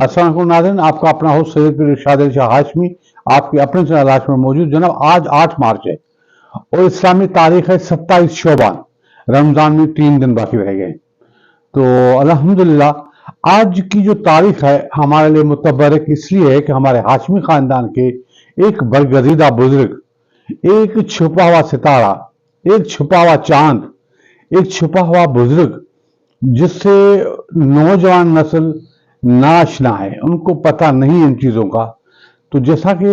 अस्सलाम वालेकुम नाज़रीन, आपका अपना होस्ट सैयद पीर इरशाद अली शाह हाशमी आपके अपने चैनल हाशमी में मौजूद। जनाब, आज 8 मार्च है और इस्लामी तारीख है 27 शोबान। रमजान में 3 दिन बाकी रह गए। तो अल्हम्दुलिल्लाह आज की जो तारीख है हमारे लिए मुतबरक इसलिए है कि हमारे हाशमी खानदान के एक बरगजीदा बुजुर्ग, एक छुपा हुआ सितारा, एक छुपा हुआ चांद, एक छुपा हुआ बुजुर्ग जिससे नौजवान नस्ल नाशना है, उनको पता नहीं इन चीज़ों का। तो जैसा कि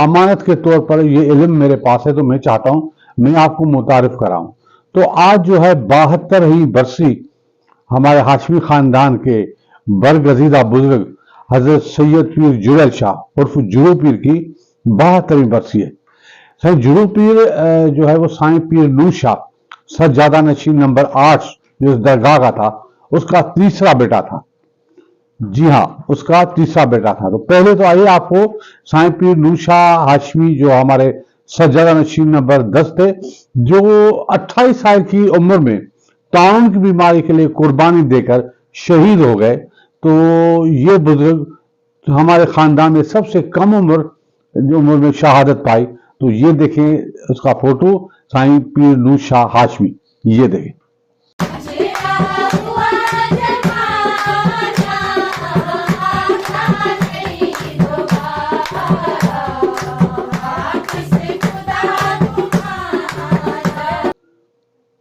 अमानत के तौर पर ये इल्म मेरे पास है तो मैं चाहता हूँ मैं आपको मुतारिफ कराऊं। तो आज जो है 72वीं बरसी हमारे हाशमी खानदान के बरगजीदा बुजुर्ग हजरत सैयद पीर जुड़ैल शाह उर्फ जुड़ू पीर की 72वीं बरसी है। साईं जुड़ू पीर जो है वो साईं पीर नूर शाह सज्जादा नशीन नंबर 8 जो इस दरगाह का था उसका तीसरा बेटा था। जी हाँ, उसका तीसरा बेटा था। तो पहले तो आइए आपको साईं पीर नूर शाह हाशमी जो हमारे सज्जादा नशीन नंबर 10 थे, जो 28 साल की उम्र में ताउन की बीमारी के लिए कुर्बानी देकर शहीद हो गए। तो ये बुजुर्ग हमारे खानदान में सबसे कम उम्र में शहादत पाई। तो ये देखें उसका फोटो, साईं पीर नूर शाह हाशमी, ये देखें।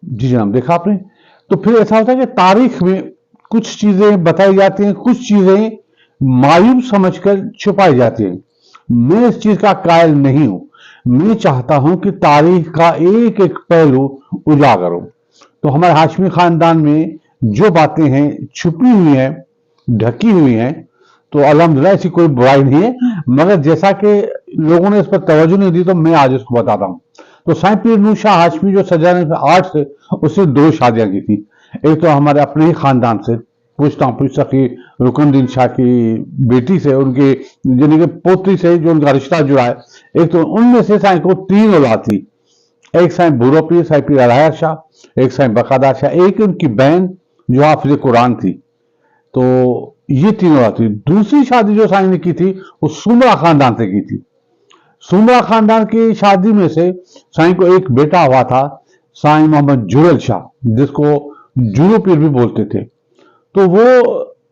जी जनाब, देखा आपने। तो फिर ऐसा होता है कि तारीख में कुछ चीजें बताई जाती हैं, कुछ चीजें मायूब समझकर छुपाई जाती हैं। मैं इस चीज का कायल नहीं हूं। मैं चाहता हूं कि तारीख का एक एक पहलू उजागर हो। तो हमारे हाशमी खानदान में जो बातें हैं छुपी हुई हैं, ढकी हुई हैं, तो अल्हम्दुलिल्लाह ऐसी कोई बुराई नहीं है, मगर जैसा कि लोगों ने इस पर तवज्जो नहीं दी तो मैं आज इसको बताता हूं। तो साईं पीर नूर शाह हाशमी जो सज्जादा 8 से उससे 2 शादियां की थी। एक तो हमारे अपने ही खानदान से पूछता हूँ पूछ सकी रुकनुद्दीन शाह की बेटी से, उनके यानी कि पोती से जो उनका रिश्ता जुड़ा है। एक तो उनमें से साईं को 3 औलाद थी। एक साईं भूरो पीर, साईं पीर अलहायर शाह, एक साईं बकादार शाह, एक उनकी बहन जो हाफिज कुरान थी। तो ये 3 औलाद थी। दूसरी शादी जो साईं ने की थी वो सुमरा खानदान से की थी। सुमरा खानदान की शादी में से साईं को एक बेटा हुआ था, साईं मोहम्मद जुड़ैल शाह, जिसको जुड़ू पीर भी बोलते थे। तो वो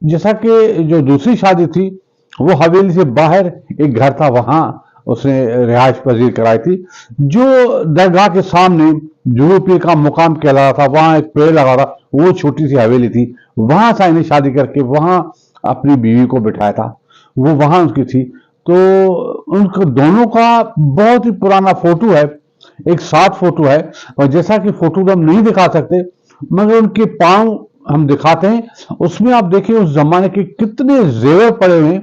जैसा कि जो दूसरी शादी थी वो हवेली से बाहर एक घर था, वहां उसने रिहाइश पजीर कराई थी। जो दरगाह के सामने जुड़ू पीर का मुकाम कहला था, वहां एक पेड़ लगा था, वो छोटी सी हवेली थी। वहां साईं ने शादी करके वहां अपनी बीवी को बिठाया था, वो वहां उसकी थी। तो उनको दोनों का बहुत ही पुराना फोटो है, एक साथ फोटो है। और जैसा कि फोटो तो हम नहीं दिखा सकते मगर उनके पांव हम दिखाते हैं। उसमें आप देखिए उस जमाने के कितने जेवर पड़े हुए हैं,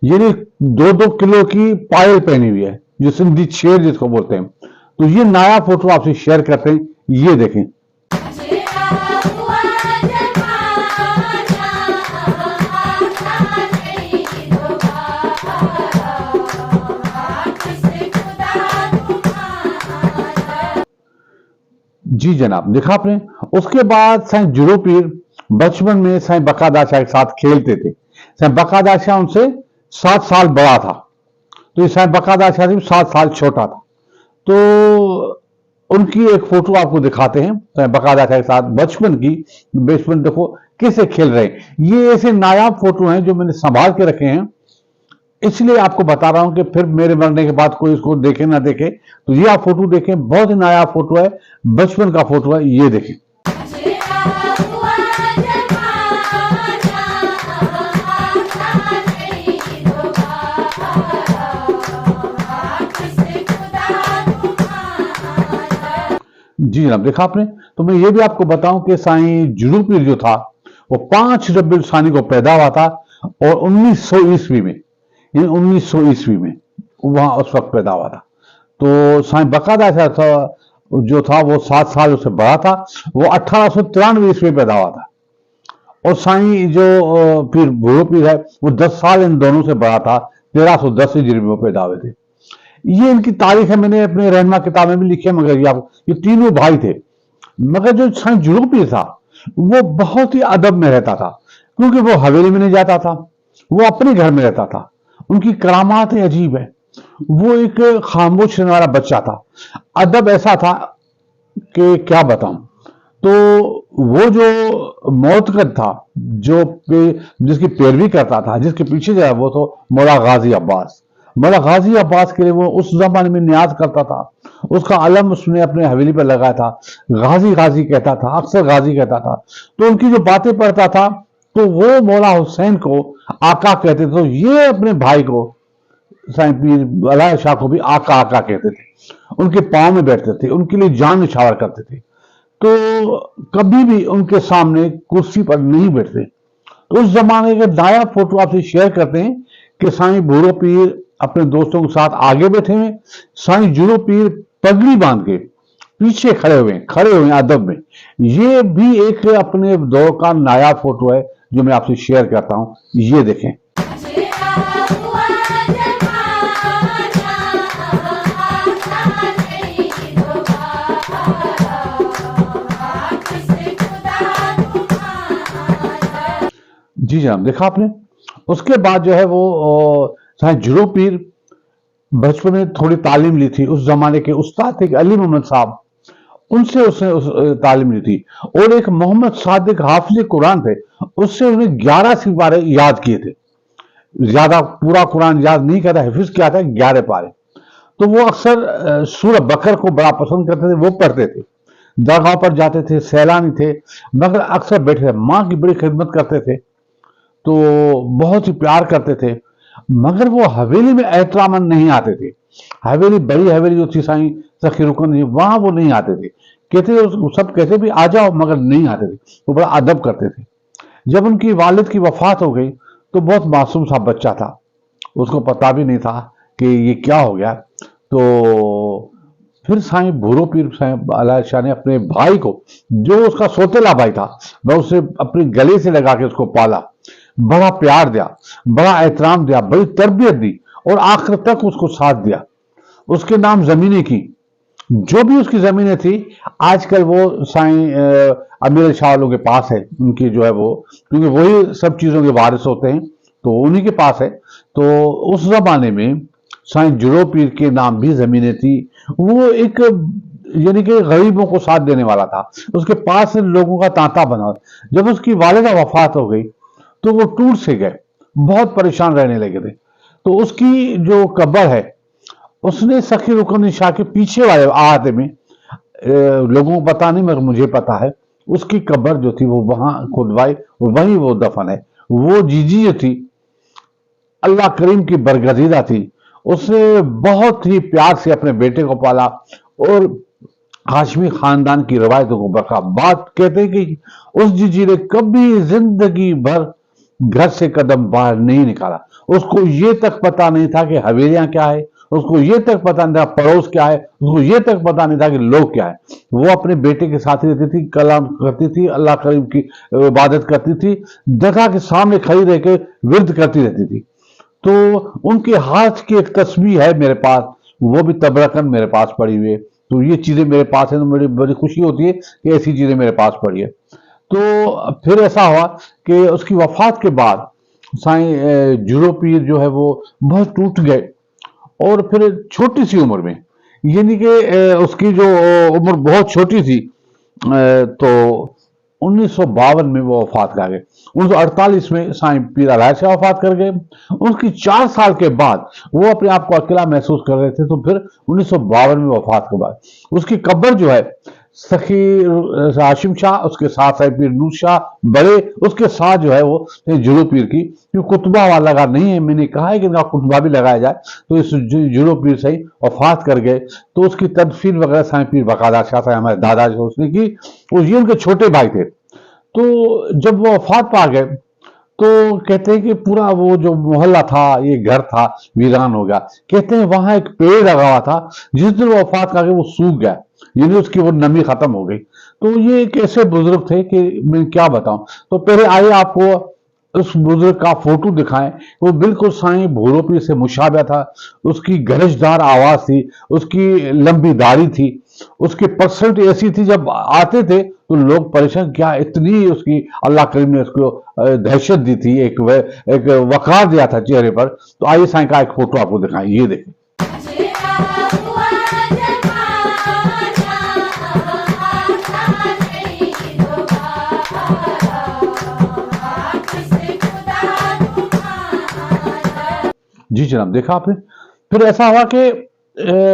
यानी 2-2 किलो की पायल पहनी हुई है, जो सिंधी शेर जिसको बोलते हैं। तो ये नया फोटो आपसे शेयर करते हैं, ये देखें। जी जनाब, देखा आपने। उसके बाद साईं जुड़ू पीर बचपन में साईं बकादार शाह के साथ खेलते थे। साईं बकादार शाह उनसे 7 साल बड़ा था, तो ये साईं बकादार शाह से 7 साल छोटा था। तो उनकी एक फोटो आपको दिखाते हैं साईं बकादार शाह के साथ बचपन की। बचपन देखो कैसे खेल रहे हैं। ये ऐसे नायाब फोटो हैं जो मैंने संभाल के रखे हैं, इसलिए आपको बता रहा हूं कि फिर मेरे मरने के बाद कोई इसको देखे ना देखे। तो ये आप फोटो देखें, बहुत ही नया फोटो है, बचपन का फोटो है, ये देखें। जी जनाब, देखा आपने। तो मैं ये भी आपको बताऊं कि साईं जुड़ू पीर जो था वो 5 रबीउल सानी को पैदा हुआ था और 1900 ईस्वी में, 1900 ईस्वी में वहां उस वक्त पैदा हुआ था। तो साईं बकादार शाह जो था वो 7 साल उससे बड़ा था, वो 1893 ईस्वी में पैदा हुआ था। और साईं जो पीर भूरो पीर है वो 10 साल इन दोनों से बड़ा था, 1310 हिजरी में वो पैदा हुए थे। ये इनकी तारीख है, मैंने अपने रहनमा किताब में भी लिखी है। मगर ये तीनों भाई थे। मगर जो साईं जुड़ू पीर था वो बहुत ही अदब में रहता था, क्योंकि वो हवेली में नहीं जाता था, वो अपने घर में रहता था। उनकी करामातें अजीब है। वो एक खामोश रहने वाला बच्चा था। अदब ऐसा था कि क्या बताऊं। तो वो जो मौतकद था, जो जिसकी पैरवी करता था, जिसके पीछे जो है वो तो मौला गाजी अब्बास। मौला गाजी अब्बास के लिए वो उस जमाने में न्याज करता था। उसका अलम उसने अपने हवेली पर लगाया था। गाजी गाजी कहता था, अक्सर गाजी कहता था। तो उनकी जो बातें पढ़ता था तो वो मौला हुसैन को आका कहते थे। तो ये अपने भाई को साईं पीर अलाय शाह को भी आका आका कहते थे। उनके पांव में बैठते थे, उनके लिए जान निछावर करते थे। तो कभी भी उनके सामने कुर्सी पर नहीं बैठते। तो उस जमाने का नया फोटो आपसे शेयर करते हैं कि साईं भूरो पीर अपने दोस्तों के साथ आगे बैठे हुए, साईं जुरो पीर पगड़ी बांध के पीछे खड़े हुए अदब में। ये भी एक अपने दौर का नया फोटो है जो मैं आपसे शेयर करता हूं। ये देखें। जी जनाब, देखा आपने। उसके बाद जो है वो साईं जुरो पीर बचपन में थोड़ी तालीम ली थी। उस जमाने के उस्ताद थे अली मोहम्मद साहब, उनसे उसने तालीम ली थी। और एक मोहम्मद सादिक हाफिज कुरान थे, उससे उन्हें 11 सिपारे याद किए थे। ज्यादा पूरा कुरान याद नहीं किया था, हिफ्ज किया था 11 पारे। तो वो अक्सर सूरह बकर को बड़ा पसंद करते थे, वो पढ़ते थे। दरगाह पर जाते थे, सैलानी थे, मगर अक्सर बैठे थे। माँ की बड़ी खिदमत करते थे, तो बहुत ही प्यार करते थे। मगर वो हवेली में एहतरामन नहीं आते थे। हवेली, बड़ी हवेली जो थी साईं सखी रुकन जी, वहां वो नहीं आते थे। कहते थे सब कैसे भी आ जाओ, मगर नहीं आते थे। वो बड़ा अदब करते थे। जब उनकी वालिद की वफात हो गई तो बहुत मासूम सा बच्चा था, उसको पता भी नहीं था कि ये क्या हो गया। तो फिर साईं भूरो पीर साईं अलाय शाह ने अपने भाई को, जो उसका सोतेला भाई था, वह उसे अपनी गले से लगा के उसको पाला, बड़ा प्यार दिया, बड़ा एहतराम दिया, बड़ी तरबियत दी और आखिर तक उसको साथ दिया। उसके नाम जमीनें की, जो भी उसकी जमीनें थी, आजकल वो साईं अमीर शाह वालों के पास है। उनकी जो है वो, क्योंकि वही सब चीजों के वारिस होते हैं, तो उन्हीं के पास है। तो उस जमाने में साईं जुरो पीर के नाम भी जमीनें थी। वो एक यानी कि गरीबों को साथ देने वाला था। उसके पास लोगों का तांता बना। जब उसकी वालिदा वफात हो गई तो वो टूट से गए, बहुत परेशान रहने लगे थे। तो उसकी जो कब्र है, उसने सखी रुकन शाह के पीछे वाले आहते में, लोगों को पता नहीं मगर मुझे पता है, उसकी कब्र जो थी वो वहां खुदवाई, वहीं वो दफन है। वो जीजी जो थी, अल्लाह करीम की बरगजीदा थी। उसने बहुत ही प्यार से अपने बेटे को पाला और हाशमी खानदान की रवायतों को बरखा। बात कहते हैं कि उस जीजी ने कभी जिंदगी भर घर से कदम बाहर नहीं निकाला। उसको ये तक पता नहीं था कि हवेलियां क्या है, उसको ये तक पता नहीं था पड़ोस क्या है, उसको ये तक पता नहीं था कि लोग क्या है। वो अपने बेटे के साथ रहती थी, कलाम करती थी, अल्लाह करीम की इबादत करती थी, दरगाह के सामने खड़ी रह के विर्द करती रहती थी। तो उनके हाथ की एक तस्वीर है मेरे पास, वो भी तबरकन मेरे पास पड़ी हुई है। तो ये चीजें मेरे पास है, तो मेरी बड़ी खुशी होती है कि ऐसी चीजें मेरे पास पड़ी है। तो फिर ऐसा हुआ कि उसकी वफात के बाद साईं जुरो पीर जो है वो बहुत टूट गए। और फिर छोटी सी उम्र में, यानी कि उसकी जो उम्र बहुत छोटी थी, तो 1952 में वो वफात कर गए। 1948 में साईं पीर अलाय शाह वफात कर गए। उसकी 4 साल के बाद वो अपने आप को अकेला महसूस कर रहे थे। तो फिर 1952 में वफात के बाद उसकी कब्र जो है सखी हाशिम शाह, उसके साथ साईं पीर नूर शाह बड़े, उसके साथ जो है वो जुरो पीर की, क्योंकि कुतबा वाला लगा नहीं है, मैंने कहा है कि इनका कुतबा भी लगाया जाए। तो इस जुरो पीर से वफात कर गए। तो उसकी तदफीन वगैरह साईं पीर बकायदा शाह साहब हमारे दादा जो उसने की, वो ये उनके छोटे भाई थे। तो जब वो वफात पा गए तो कहते हैं कि पूरा वो जो मोहल्ला था, ये घर था, वीरान हो गया। कहते हैं वहां एक पेड़ लगा हुआ था, जिस दिन वो वफात कर गए वो सूख गया, यानी उसकी वो नमी खत्म हो गई। तो ये एक ऐसे बुजुर्ग थे कि मैं क्या बताऊं। तो पहले आइए आपको उस बुजुर्ग का फोटो दिखाएं। वो बिल्कुल साईं भूरो पीर से मुशाबह था। उसकी गरजदार आवाज थी, उसकी लंबी दाढ़ी थी, उसकी पर्सनैलिटी ऐसी थी, जब आते थे तो लोग परेशान, क्या इतनी उसकी अल्लाह करीम ने उसको दहशत दी थी, एक वकार दिया था चेहरे पर। तो आइए साईं का एक फोटो आपको दिखाएं, ये देखें। जी जनाब, देखा आपने। फिर ऐसा हुआ कि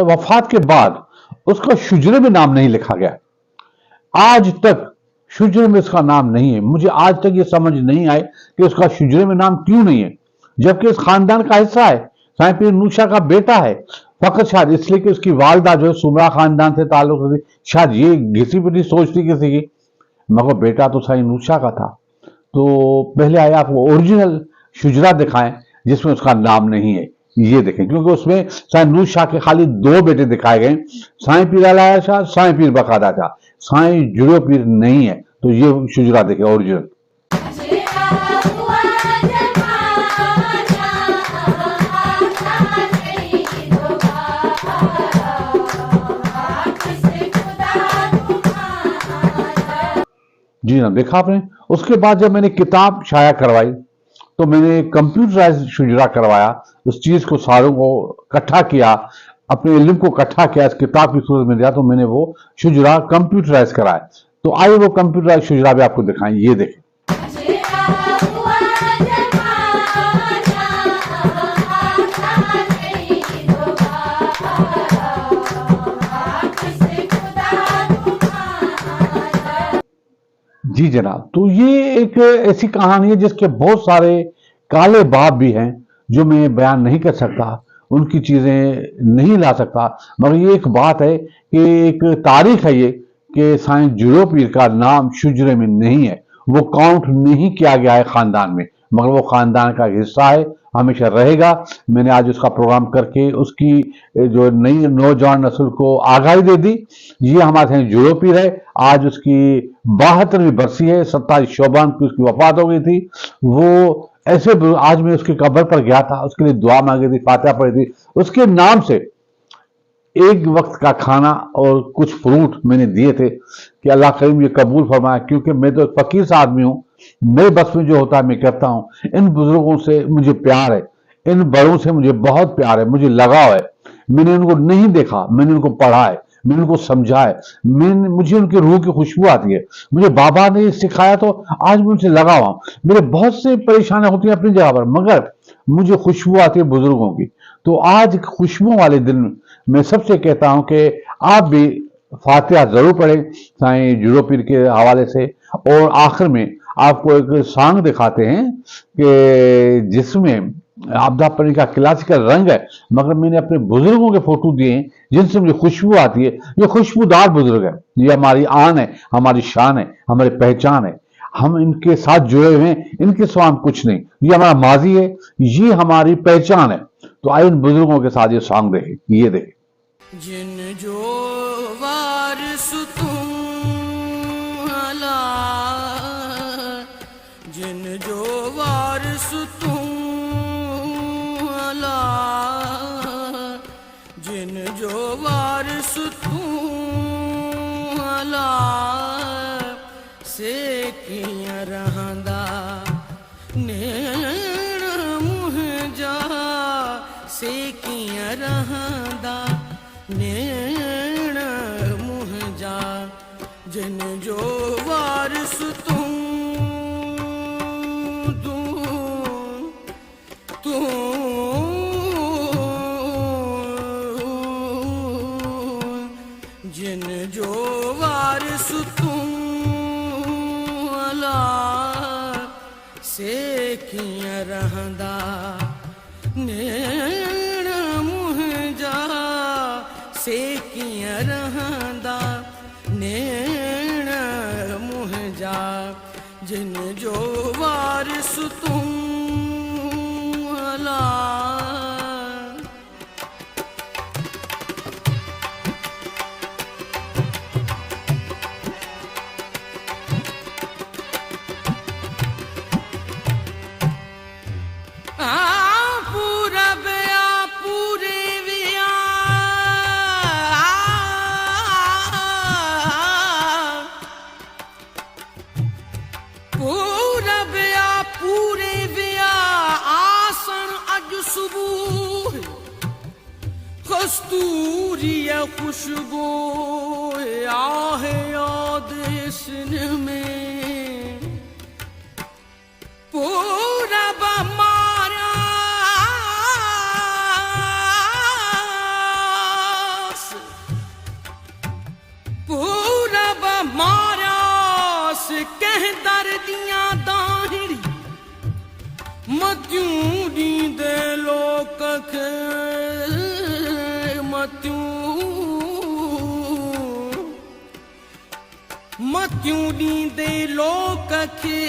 वफात के बाद उसका शुजरे में नाम नहीं लिखा गया। आज तक शुजरे में उसका नाम नहीं है। मुझे आज तक ये समझ नहीं आए कि उसका शुजरे में नाम क्यों नहीं है, जबकि इस खानदान का हिस्सा है, साईं पीर नूशा का बेटा है। फकत शायद इसलिए कि उसकी वालदा जो है सुमरा खानदान से ताल्लुक रखती, शायद ये घिसी पिटी सोच थी किसी की, मगर बेटा तो साईं नूशा का था। तो पहले आए आपको ओरिजिनल शुजरा दिखाएं जिसमें उसका नाम नहीं है, ये देखें, क्योंकि उसमें साईं नूर शाह के खाली 2 बेटे दिखाए गए, साईं पीर अलाया शाह, साईं पीर बकादा शाह, साईं जुड़ो पीर नहीं है। तो ये शुजरा देखें ओरिजिनल। जी ना, देखा आपने। उसके बाद जब मैंने किताब शाया करवाई तो मैंने कंप्यूटराइज शुजरा करवाया, उस चीज को सारों को इकट्ठा किया, अपने इल्म को इकट्ठा किया, इस किताब की सूरत में दिया, तो मैंने वो शुजरा कंप्यूटराइज कराया। तो आइए वो कंप्यूटराइज शुजरा भी आपको दिखाएं, ये देखें। जी जनाब, तो ये एक ऐसी कहानी है जिसके बहुत सारे काले बाब भी हैं जो मैं बयान नहीं कर सकता, उनकी चीजें नहीं ला सकता, मगर ये एक बात है कि एक तारीख है ये कि साईं जुड़ो पीर का नाम शुजरे में नहीं है, वो काउंट नहीं किया गया है खानदान में, मगर वो खानदान का हिस्सा है, हमेशा रहेगा। मैंने आज उसका प्रोग्राम करके उसकी जो नई नौजवान नस्ल को आगाही दे दी। ये हमारे साईं जुड़ो पीर है, आज उसकी 72वीं बरसी है, 27 शोबान की उसकी वफात हो गई थी। वो ऐसे आज मैं उसकी कब्र पर गया था, उसके लिए दुआ मांगी थी, फातिहा पढ़ी थी, उसके नाम से एक वक्त का खाना और कुछ फ्रूट मैंने दिए थे कि अल्लाह करीम ये कबूल फरमाए, क्योंकि मैं तो एक फकीर सा आदमी हूँ, मेरे बस में जो होता है मैं करता हूँ। इन बुजुर्गों से मुझे प्यार है, इन बड़ों से मुझे बहुत प्यार है, मुझे लगाव है। मैंने उनको नहीं देखा, मैंने उनको पढ़ा है, मैंने उनको समझा है, मुझे उनकी रूह की खुशबू आती है, मुझे बाबा ने सिखाया, तो आज मैं उनसे लगा हुआ हूँ। मेरे बहुत से परेशानियां होती हैं अपनी जगह पर, मगर मुझे खुशबू आती है बुजुर्गों की। तो आज खुशबू वाले दिन मैं सबसे कहता हूं कि आप भी फातिहा जरूर पढ़ें साईं जुड़ो पीर के हवाले से। और आखिर में आपको एक सॉन्ग दिखाते हैं कि जिसमें आपदा परी का क्लासिकल रंग है, मगर मैंने अपने बुजुर्गों के फोटो दिए हैं जिनसे मुझे खुशबू आती है। ये खुशबूदार बुजुर्ग है, ये हमारी आन है, हमारी शान है, हमारी पहचान है। हम इनके साथ जुड़े हुए हैं, इनके सिवा हम कुछ नहीं। ये हमारा माजी है, ये हमारी पहचान है। तो आइए इन बुजुर्गों के साथ ये सॉन्ग देखें, ये देखें। जिन जो वारिस तुम अला, जिन जो वारिस तुम अला, जिन जो वारिस तुम अला, से किया रहंदा नेण मुंहिंजा, से किया रहंदा नेण मुंहिंजा, जिन जो वारिस तुम जिन जो वारिस तुम अला, से किया रहंदा नेण मुंहिंजा, से किया रहंदा नेण मुंहिंजा, जिन जो वारिस तुम अला। पूरब या पूरे विया आसन अज सुबह कस्तूरी खुशबू आहे याद सिन में पूरब मारास पूरब मारास कह दर्दियां दाहिड़ी मत्यूं दींदे लोक खे मत्यूं ॾींदे लोक खे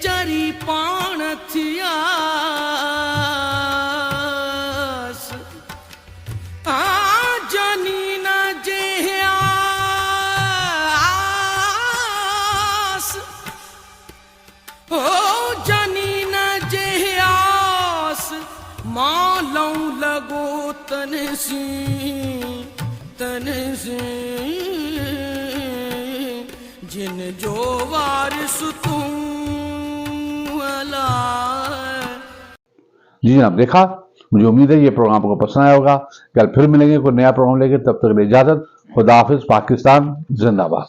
चरी पाण थियास जनीन जे आस ओ जनीन जे आस मालूं लॻो तनसी जिन जो वारिस तू अला। जी जनाब, देखा, मुझे उम्मीद है ये प्रोग्राम आपको पसंद आया होगा। कल फिर मिलेंगे कोई नया प्रोग्राम लेके, तब तक इजाजत। खुदा हाफिज। पाकिस्तान जिंदाबाद।